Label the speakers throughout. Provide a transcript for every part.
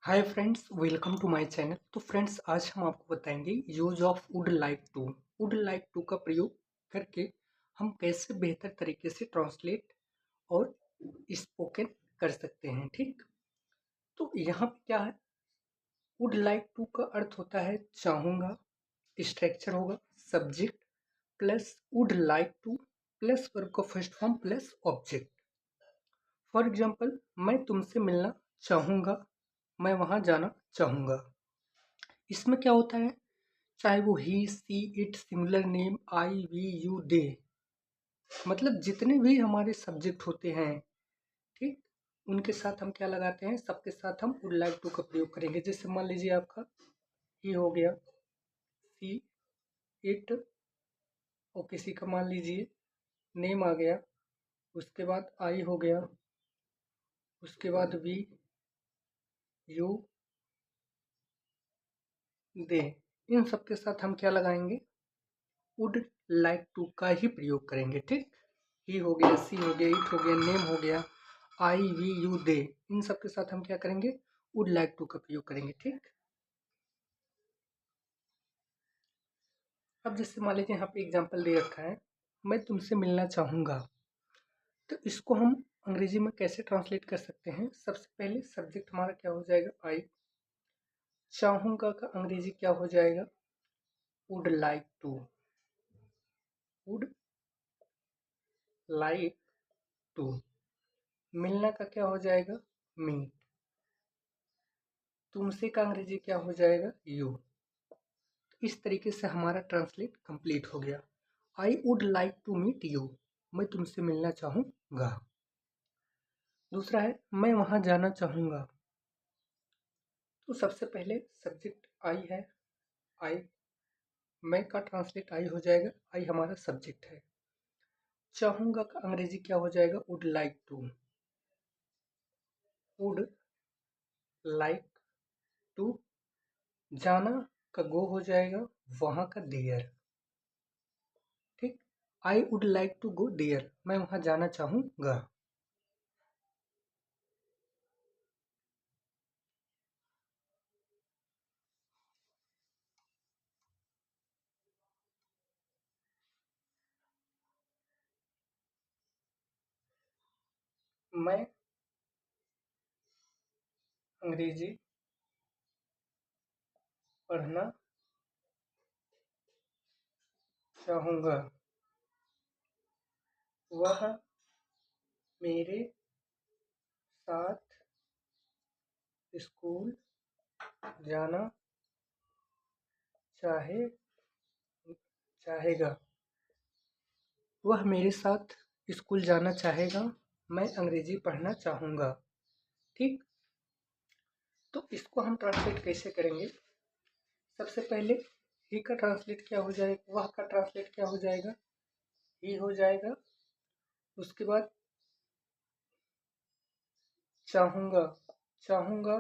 Speaker 1: Hi friends, welcome to my channel. तो friends, आज हम आपको बताएंगे use of would like to. Would like to का प्रयोग करके हम कैसे बेहतर तरीके से ट्रांसलेट और स्पोकन कर सकते हैं। ठीक, तो यहाँ पे क्या है, वुड लाइक टू का अर्थ होता है चाहूँगा, स्ट्रक्चर होगा subject plus would like to plus verb का first form plus object. For example, मैं तुमसे मिलना चाहूँगा, मैं वहाँ जाना चाहूँगा। इसमें क्या होता है, चाहे वो he she it similar name I we you they, मतलब जितने भी हमारे सब्जेक्ट होते हैं, ठीक, उनके साथ हम क्या लगाते हैं, सबके साथ हम वुड लाइक टू का प्रयोग करेंगे। जैसे मान लीजिए आपका ही हो गया, सी इट, और किसी का मान लीजिए नेम आ गया, उसके बाद आई हो गया, उसके बाद वी यू दे, इन सब के साथ हम क्या लगाएंगे, वुड लाइक टू का ही प्रयोग करेंगे। ठीक, ही हो गया, सी हो गया, इट हो गया, नेम हो गया, आई वी यू दे, इन सब के साथ हम क्या करेंगे, वुड लाइक टू का प्रयोग करेंगे। ठीक, अब जैसे मान लीजिए यहाँ पे एग्जांपल दे रखा है, मैं तुमसे मिलना चाहूँगा, तो इसको हम अंग्रेजी में कैसे ट्रांसलेट कर सकते हैं। सबसे पहले सब्जेक्ट हमारा क्या हो जाएगा, आई। चाहूँगा का अंग्रेजी क्या हो जाएगा, would like to. Would like to. मिलना का क्या हो जाएगा, मीट। तुमसे का अंग्रेजी क्या हो जाएगा, यू। इस तरीके से हमारा ट्रांसलेट कंप्लीट हो गया। I would like to meet you, मैं तुमसे मिलना चाहूँगा। दूसरा है, मैं वहाँ जाना चाहूँगा। तो सबसे पहले सब्जेक्ट आई है, आई, मैं का ट्रांसलेट आई हो जाएगा, आई हमारा सब्जेक्ट है। चाहूँगा का अंग्रेजी क्या हो जाएगा, would like to. Would like to. जाना का गो हो जाएगा, वहाँ का देयर। ठीक, I would like to go there, मैं वहाँ जाना चाहूँगा। मैं अंग्रेजी पढ़ना चाहूँगा, वह मेरे साथ स्कूल जाना चाहे चाहेगा। वह मेरे साथ स्कूल जाना चाहेगा, मैं अंग्रेजी पढ़ना चाहूँगा। ठीक, तो इसको हम ट्रांसलेट कैसे करेंगे। सबसे पहले ही का ट्रांसलेट क्या हो जाएगा, वह का ट्रांसलेट क्या हो जाएगा, ही हो जाएगा। उसके बाद चाहूँगा, चाहूँगा,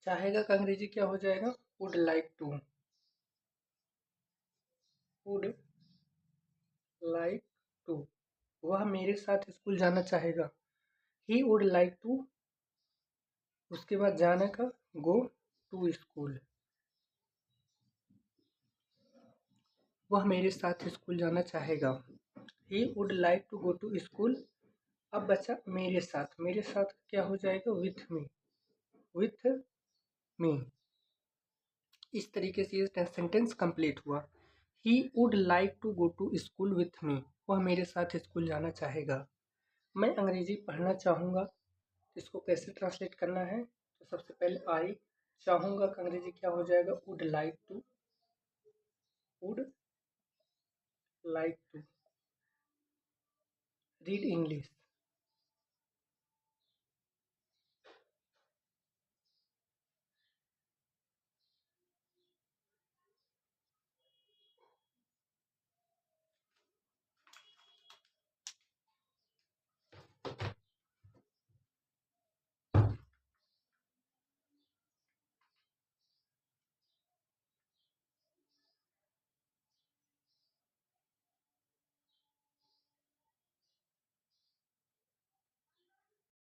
Speaker 1: चाहेगा का अंग्रेजी क्या हो जाएगा, would like to. Would like to, वह मेरे साथ स्कूल जाना चाहेगा। ही वुड लाइक टू, उसके बाद जाने का गो टू स्कूल, वह मेरे साथ स्कूल जाना चाहेगा। He would like to go to school. अब बचा मेरे साथ, मेरे साथ क्या हो जाएगा, विथ मी। With me. इस तरीके से ये सेंटेंस कंप्लीट हुआ। He would like to go to school with me, वह मेरे साथ स्कूल जाना चाहेगा। मैं अंग्रेजी पढ़ना चाहूँगा, इसको कैसे ट्रांसलेट करना है, तो सबसे पहले आई, चाहूँगा का अंग्रेजी क्या हो जाएगा, would like to. Would like to read English,